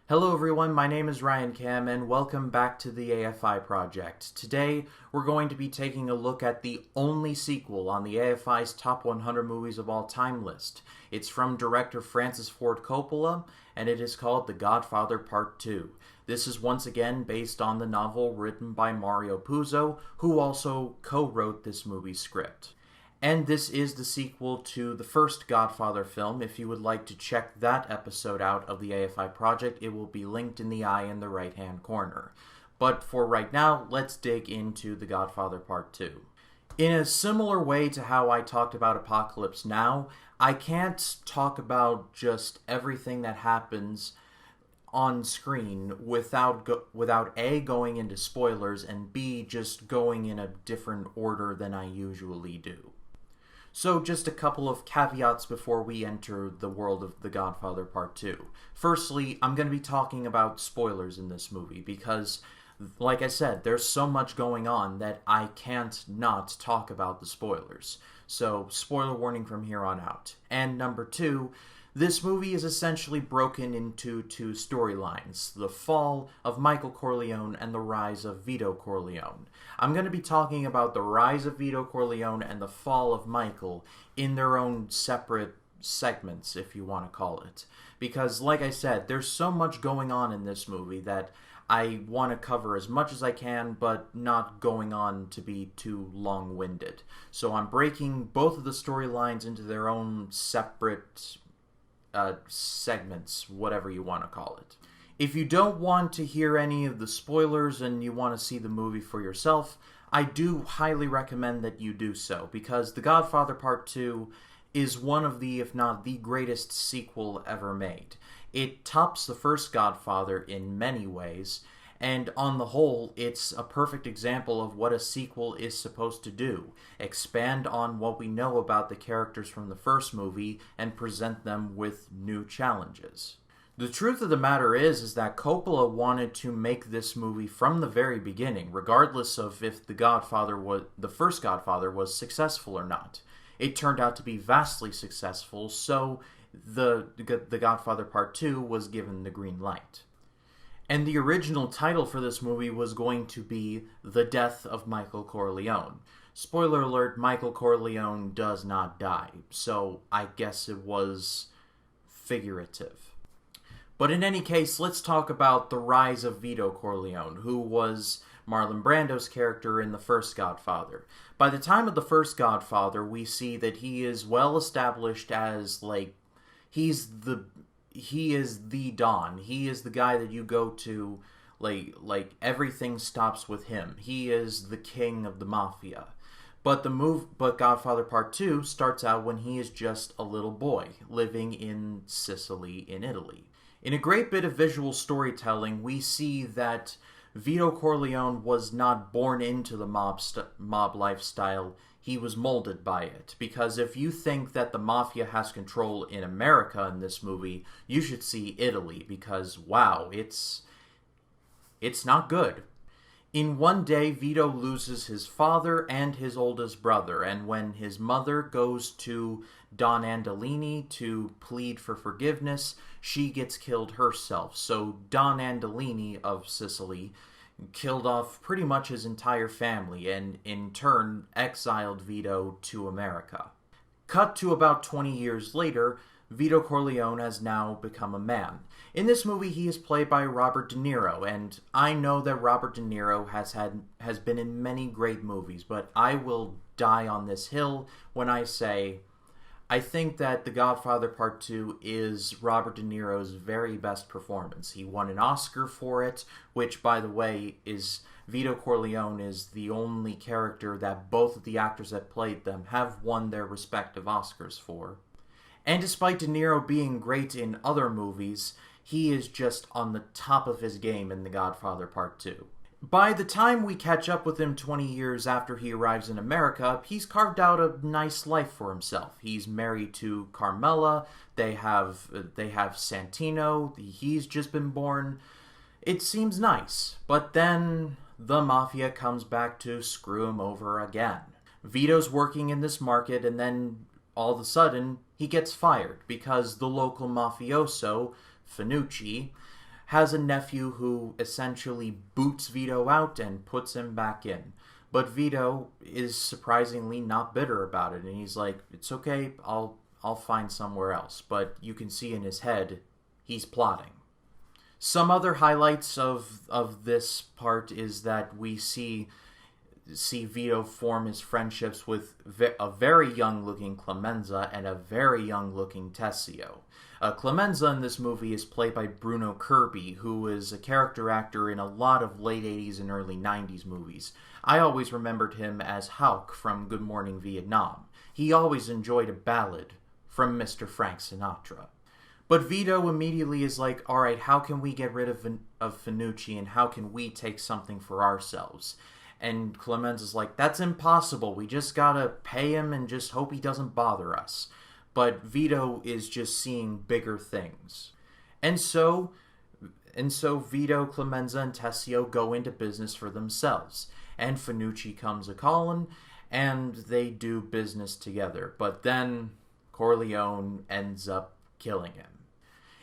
Hello everyone, my name is Ryan Cam and welcome back to the AFI project. Today we're going to be taking a look at the only sequel on the AFI's Top 100 Movies of All Time list. It's from director Francis Ford Coppola and it is called The Godfather Part 2. This is once again based on the novel written by Mario Puzo, who also co-wrote this movie's script. And this is the sequel to the first Godfather film. If you would like to check that episode out of the AFI project, it will be linked in the eye in the right-hand corner. But for right now, let's dig into The Godfather Part 2. In a similar way to how I talked about Apocalypse Now, I can't talk about just everything that happens on screen without A, going into spoilers, and B, just going in a different order than I usually do. So just a couple of caveats before we enter the world of The Godfather Part 2. Firstly, I'm going to be talking about spoilers in this movie because, like I said, there's so much going on that I can't not talk about the spoilers. So, spoiler warning from here on out. And number two, this movie is essentially broken into two storylines, the fall of Michael Corleone and the rise of Vito Corleone. I'm going to be talking about the rise of Vito Corleone and the fall of Michael in their own separate segments, if you want to call it. Because, like I said, there's so much going on in this movie that I want to cover as much as I can, but not going on to be too long-winded. So I'm breaking both of the storylines into their own separate segments, whatever you want to call it. If you don't want to hear any of the spoilers and you want to see the movie for yourself, I do highly recommend that you do so, because The Godfather Part 2 is one of the, if not the greatest sequel ever made. It tops the first Godfather in many ways, and on the whole, it's a perfect example of what a sequel is supposed to do. Expand on what we know about the characters from the first movie and present them with new challenges. The truth of the matter is that Coppola wanted to make this movie from the very beginning, regardless of if the first Godfather was successful or not. It turned out to be vastly successful, so the Godfather Part 2 was given the green light. And the original title for this movie was going to be The Death of Michael Corleone. Spoiler alert, Michael Corleone does not die, so I guess it was figurative. But in any case, let's talk about the rise of Vito Corleone, who was Marlon Brando's character in the first Godfather. By the time of the first Godfather, we see that he is well established as, he is the Don. He is the guy that you go to, everything stops with him. He is the king of the mafia. But Godfather Part 2 starts out when he is just a little boy, living in Sicily in Italy. In a great bit of visual storytelling, we see that Vito Corleone was not born into the mob lifestyle. He was molded by it, because if you think that the mafia has control in America in this movie, you should see Italy, because wow, it's not good. In one day, Vito loses his father and his oldest brother, and when his mother goes to Don Andolini to plead for forgiveness, she gets killed herself. So Don Andolini of Sicily killed off pretty much his entire family and in turn exiled Vito to America. Cut to about 20 years later, Vito Corleone has now become a man. In this movie, he is played by Robert De Niro, and I know that Robert De Niro has been in many great movies, but I will die on this hill when I say I think that The Godfather Part 2 is Robert De Niro's very best performance. He won an Oscar for it, which, by the way, is Vito Corleone is the only character that both of the actors that played them have won their respective Oscars for. And despite De Niro being great in other movies, he is just on the top of his game in The Godfather Part 2. By the time we catch up with him 20 years after he arrives in America, he's carved out a nice life for himself. He's married to Carmela, they have Santino, he's just been born. It seems nice, but then the mafia comes back to screw him over again. Vito's working in this market, and then all of a sudden he gets fired because the local mafioso, Fanucci, has a nephew who essentially boots Vito out and puts him back in. But Vito is surprisingly not bitter about it, and he's like, it's okay, I'll find somewhere else. But you can see in his head, he's plotting. Some other highlights of this part is that we see Vito form his friendships with a very young-looking Clemenza and a very young-looking Tessio. Clemenza in this movie is played by Bruno Kirby, who is a character actor in a lot of late 80s and early 90s movies. I always remembered him as Houck from Good Morning Vietnam. He always enjoyed a ballad from Mr. Frank Sinatra. But Vito immediately is like, alright, how can we get rid of Finucci, and how can we take something for ourselves? And Clemenza's like, that's impossible, we just gotta pay him and just hope he doesn't bother us. But Vito is just seeing bigger things. And so Vito, Clemenza, and Tessio go into business for themselves. And Finucci comes a-callin', and they do business together. But then Corleone ends up killing him.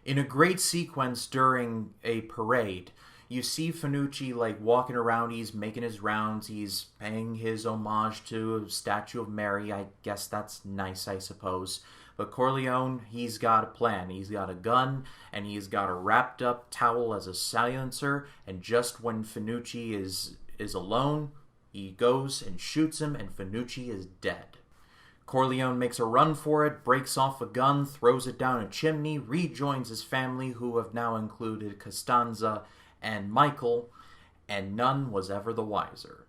In a great sequence during a parade, you see Finucci walking around, he's making his rounds, he's paying his homage to a statue of Mary. I guess that's nice, I suppose. But Corleone, he's got a plan. He's got a gun, and he's got a wrapped up towel as a silencer, and just when Finucci is alone, he goes and shoots him, and Finucci is dead. Corleone makes a run for it, breaks off a gun, throws it down a chimney, rejoins his family, who have now included Costanza and Michael, and none was ever the wiser.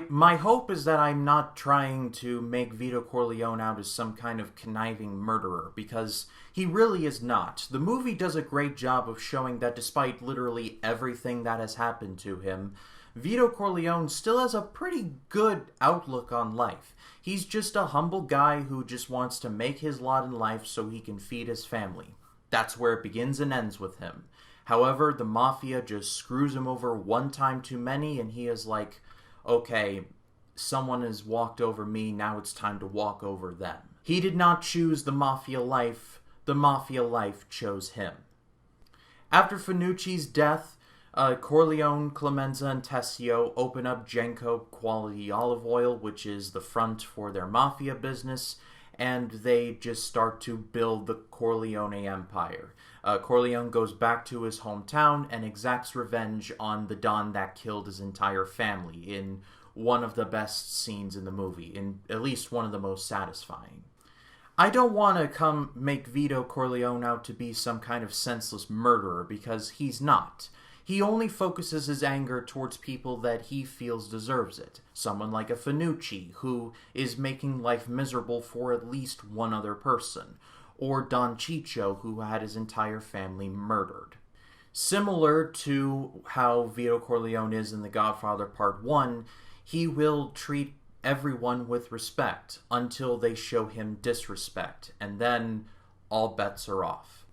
My hope is that I'm not trying to make Vito Corleone out as some kind of conniving murderer, because he really is not. The movie does a great job of showing that despite literally everything that has happened to him, Vito Corleone still has a pretty good outlook on life. He's just a humble guy who just wants to make his lot in life so he can feed his family. That's where it begins and ends with him. However, the mafia just screws him over one time too many, and he is like, okay, someone has walked over me, now it's time to walk over them. He did not choose the mafia life chose him. After Finucci's death, Corleone, Clemenza, and Tessio open up Genco Quality Olive Oil, which is the front for their mafia business, and they just start to build the Corleone empire. Corleone goes back to his hometown and exacts revenge on the Don that killed his entire family in one of the best scenes in the movie, in at least one of the most satisfying. I don't want to make Vito Corleone out to be some kind of senseless murderer, because he's not. He only focuses his anger towards people that he feels deserves it. Someone like a Finucci, who is making life miserable for at least one other person. Or Don Ciccio, who had his entire family murdered. Similar to how Vito Corleone is in The Godfather Part 1, he will treat everyone with respect until they show him disrespect, and then all bets are off.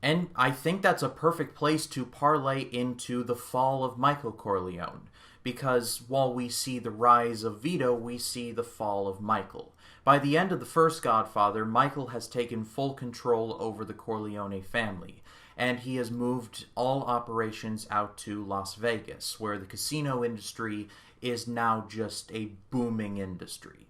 And I think that's a perfect place to parlay into the fall of Michael Corleone, because while we see the rise of Vito, we see the fall of Michael. By the end of the first Godfather, Michael has taken full control over the Corleone family, and he has moved all operations out to Las Vegas, where the casino industry is now just a booming industry.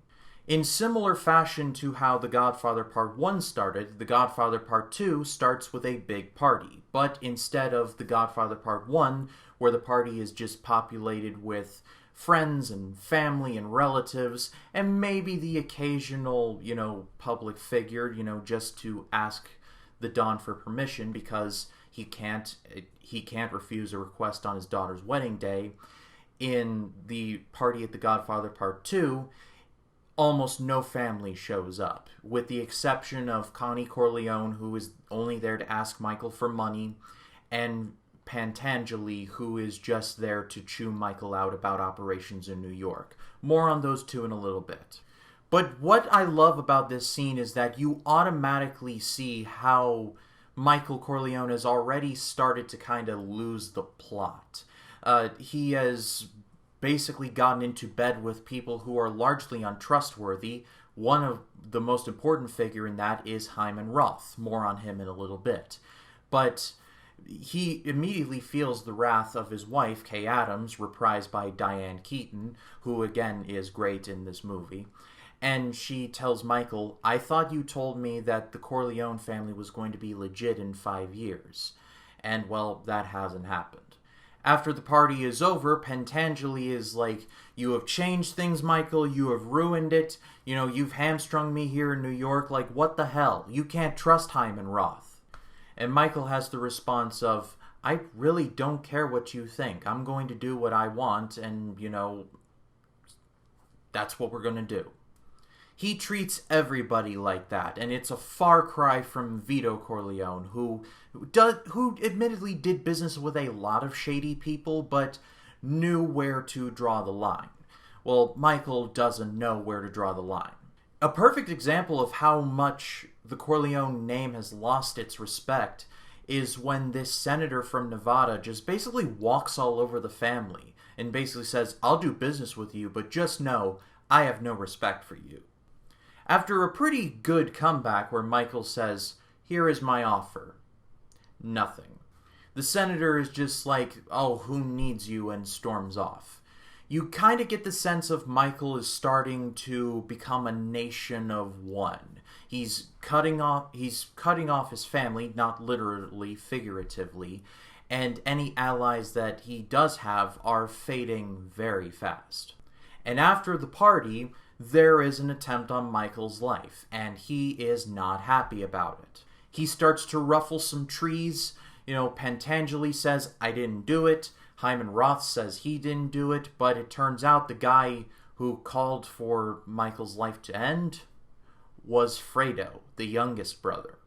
In similar fashion to how The Godfather Part 1 started, The Godfather Part 2 starts with a big party. But instead of The Godfather Part 1, where the party is just populated with friends and family and relatives, and maybe the occasional, public figure, just to ask the Don for permission because he can't refuse a request on his daughter's wedding day. In the party at The Godfather Part 2, almost no family shows up, with the exception of Connie Corleone, who is only there to ask Michael for money, and Pantangeli, who is just there to chew Michael out about operations in New York. More on those two in a little bit. But what I love about this scene is that you automatically see how Michael Corleone has already started to kind of lose the plot. He has basically gotten into bed with people who are largely untrustworthy. One of the most important figure in that is Hyman Roth. More on him in a little bit. But he immediately feels the wrath of his wife, Kay Adams, reprised by Diane Keaton, who again is great in this movie. And she tells Michael, I thought you told me that the Corleone family was going to be legit in 5 years. And, well, that hasn't happened. After the party is over, Pentangeli is like, you have changed things, Michael, you have ruined it, you've hamstrung me here in New York, like, what the hell? You can't trust Hyman Roth. And Michael has the response of, I really don't care what you think. I'm going to do what I want, and, that's what we're going to do. He treats everybody like that, and it's a far cry from Vito Corleone, who admittedly did business with a lot of shady people, but knew where to draw the line. Well, Michael doesn't know where to draw the line. A perfect example of how much the Corleone name has lost its respect is when this senator from Nevada just basically walks all over the family and basically says, I'll do business with you, but just know I have no respect for you. After a pretty good comeback where Michael says, here is my offer. Nothing. The senator is just like, oh, who needs you, and storms off. You kind of get the sense of Michael is starting to become a nation of one. He's cutting off his family, not literally, figuratively, and any allies that he does have are fading very fast. And after the party, there is an attempt on Michael's life, and he is not happy about it. He starts to ruffle some trees. Pentangeli says, I didn't do it. Hyman Roth says he didn't do it, but it turns out the guy who called for Michael's life to end was Fredo, the youngest brother.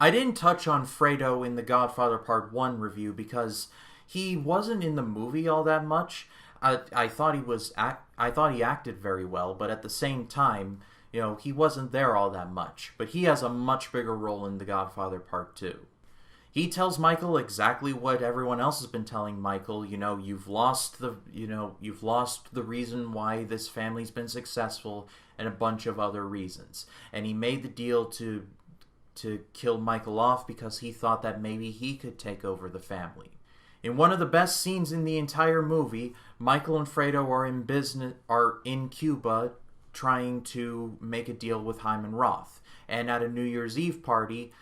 I didn't touch on Fredo in the Godfather Part 1 review because he wasn't in the movie all that much. I thought he acted very well, but at the same time, he wasn't there all that much. But he has a much bigger role in The Godfather Part 2. He tells Michael exactly what everyone else has been telling Michael. You've lost the reason why this family's been successful, and a bunch of other reasons. And he made the deal to kill Michael off because he thought that maybe he could take over the family. In one of the best scenes in the entire movie, Michael and Fredo are in Cuba trying to make a deal with Hyman Roth. And at a New Year's Eve party,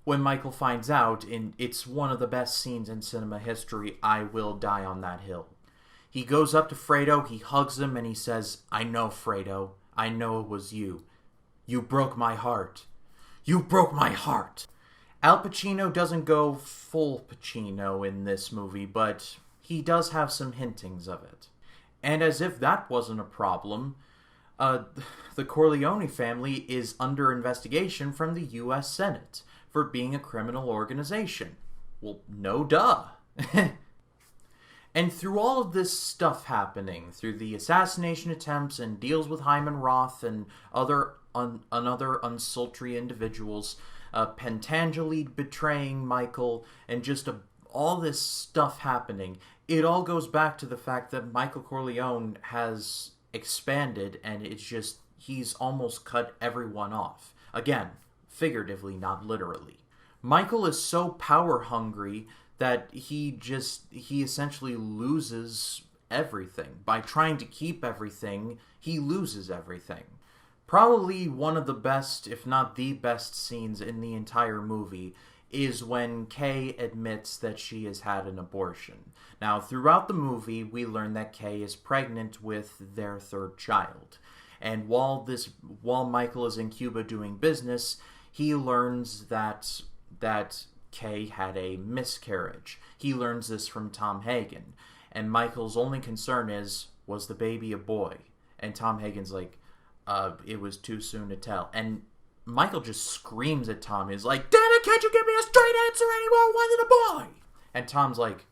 when Michael finds out, it's one of the best scenes in cinema history, I will die on that hill. He goes up to Fredo, he hugs him, and he says, I know, Fredo, I know it was you. You broke my heart. You broke my heart. Al Pacino doesn't go full Pacino in this movie, but he does have some hintings of it. And as if that wasn't a problem, the Corleone family is under investigation from the U.S. Senate for being a criminal organization. Well, no duh. And through all of this stuff happening, through the assassination attempts and deals with Hyman Roth and other unsultry individuals, Pentangeli betraying Michael, and just all this stuff happening, it all goes back to the fact that Michael Corleone has expanded, and it's just, he's almost cut everyone off. Again, figuratively, not literally. Michael is so power hungry that he essentially loses everything. By trying to keep everything, he loses everything. Probably one of the best, if not the best scenes in the entire movie is when Kay admits that she has had an abortion. Now, throughout the movie, we learn that Kay is pregnant with their third child. And while Michael is in Cuba doing business, he learns that Kay had a miscarriage. He learns this from Tom Hagen. And Michael's only concern is, was the baby a boy? And Tom Hagen's like, it was too soon to tell. And Michael just screams at Tom. He's like, damn it, can't you give me a straight answer anymore? Was it a boy? And Tom's like,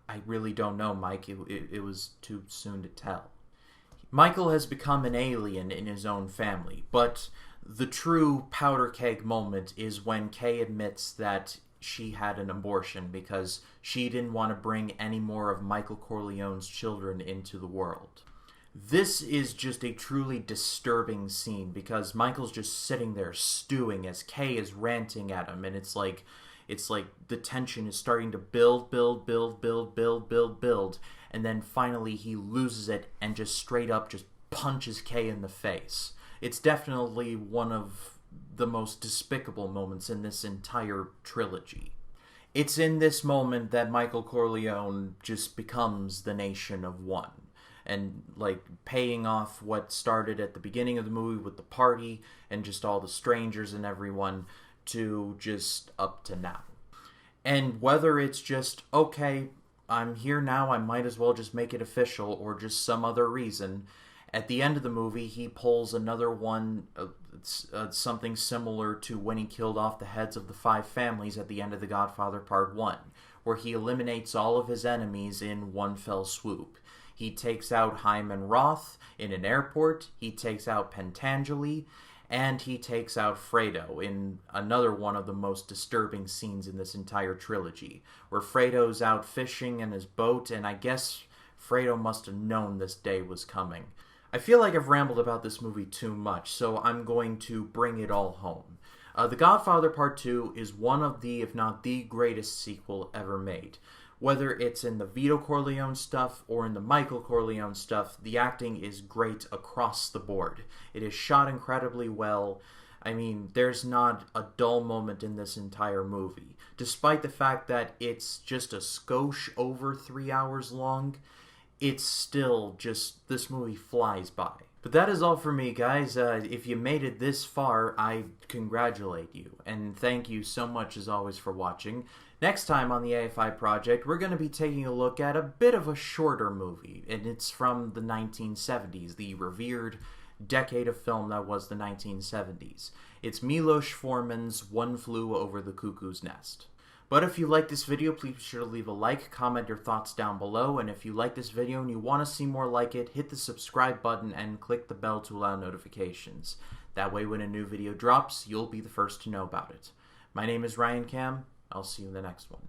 I really don't know, Mike. It was too soon to tell. Michael has become an alien in his own family, but the true powder keg moment is when Kay admits that she had an abortion because she didn't want to bring any more of Michael Corleone's children into the world. This is just a truly disturbing scene because Michael's just sitting there stewing as Kay is ranting at him, and it's like, It's like the tension is starting to build, build, build, build, build, build, build, and then finally he loses it and just straight up just punches Kay in the face. It's definitely one of the most despicable moments in this entire trilogy. It's in this moment that Michael Corleone just becomes the Nation of One. And, like, paying off what started at the beginning of the movie with the party and just all the strangers and everyone to just up to now. And whether it's just, okay, I'm here now, I might as well just make it official, or just some other reason, at the end of the movie, he pulls another one, something similar to when he killed off the heads of the 5 families at the end of The Godfather Part 1, where he eliminates all of his enemies in one fell swoop. He takes out Hyman Roth in an airport, he takes out Pentangeli, and he takes out Fredo in another one of the most disturbing scenes in this entire trilogy, where Fredo's out fishing in his boat, and I guess Fredo must have known this day was coming. I feel like I've rambled about this movie too much, so I'm going to bring it all home. The Godfather Part 2 is one of the, if not the greatest sequel ever made. Whether it's in the Vito Corleone stuff or in the Michael Corleone stuff, the acting is great across the board. It is shot incredibly well. I mean, there's not a dull moment in this entire movie. Despite the fact that it's just a skosh over 3 hours long, it's still just, this movie flies by. But that is all for me, guys. If you made it this far, I congratulate you. And thank you so much, as always, for watching. Next time on the AFI Project, we're going to be taking a look at a bit of a shorter movie. And it's from the 1970s, the revered decade of film that was the 1970s. It's Milos Forman's One Flew Over the Cuckoo's Nest. But if you like this video, please be sure to leave a like, comment your thoughts down below, and if you like this video and you want to see more like it, hit the subscribe button and click the bell to allow notifications. That way when a new video drops, you'll be the first to know about it. My name is Ryan Cam. I'll see you in the next one.